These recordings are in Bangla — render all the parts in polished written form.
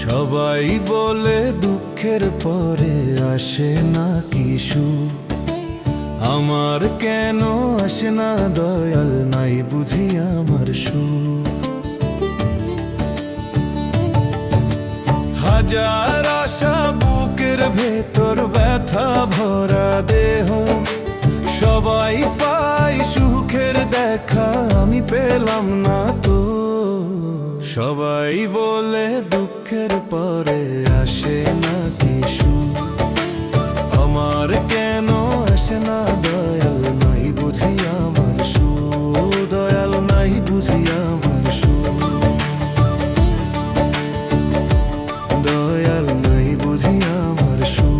সবাই বলে দুঃখের পরে আসে না কি সুখ, আমার কেন আসে না দয়াল, নাই বুঝি আমার সুখ। হাজার আশা বুকের ভেতর, ব্যথা ভরা দেহ, সবাই পায় সুখের দেখা, আমি পেলাম না তো। সবাই বলে দুঃখের পরে আসে না কি সুখ, আমার কেন আসে না দয়াল, নাই বুঝি আমার সুখ, দয়াল নাই বুঝি আমার সুখ, দয়াল নাই বুঝি আমার সুখ।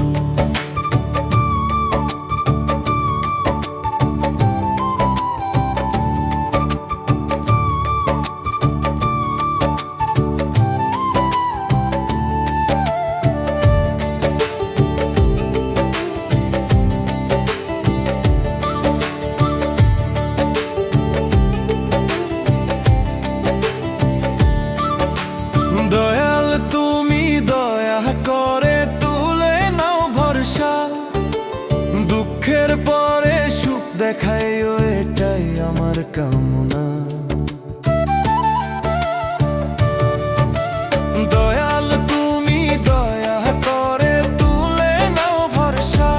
দয়াল তুমি দয়া করে তুলে নাও ভরসা, দুঃখের পরে সুখ দেখাইও, এটাই আমার কামনা। দয়াল তুমি দয়া করে তুলে নাও ভরসা,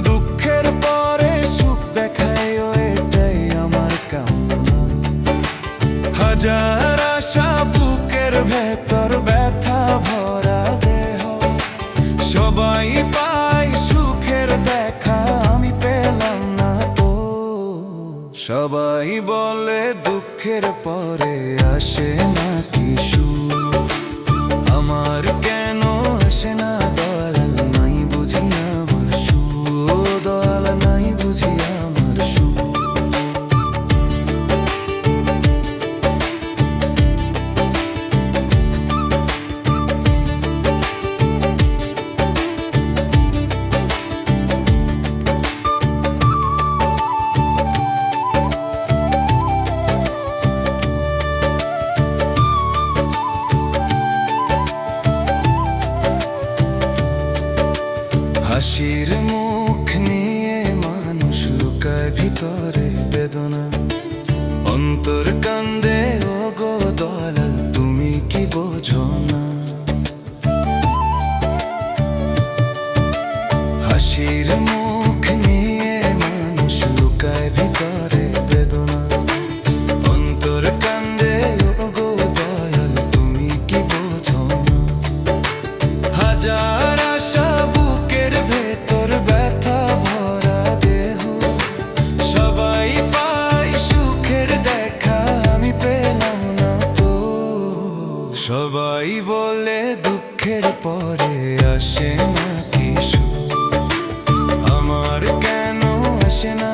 দুঃখের পরে সুখ দেখাইও, এটাই আমার কামনা। হাজার আশা বুকের ভেতর, ব্যথা ভরা দেহ, সবাই পায় সুখের দেখা, আমি পেলাম না তো। সবাই বলে দুঃখের পরে আসে না কি সুখ, আমার কেন আসে না দয়াল, নাই বুঝি আমার সুখ, দয়াল নাই বুঝি আমার সুখ। হাসির মুখ নিয়ে মানুষ লুকায় ভিতরে বেদনা, অন্তর কান্দে ও গো দয়াল, তুমি কি বোঝো না? হাসির মুখ নিয়ে মানুষ লুকায় ভিতরে বেদনা, অন্তর কান্দে ও গো দয়াল, তুমি কি বোঝো না? হাজার আশা বুকের ভেতর, ব্যথা ভরা দেহ, সবাই পায় সুখের দেখা, আমি পেলাম না তো। সবাই বলে দুঃখের পরে আসে না কি সুখ, আমার কেন আসে না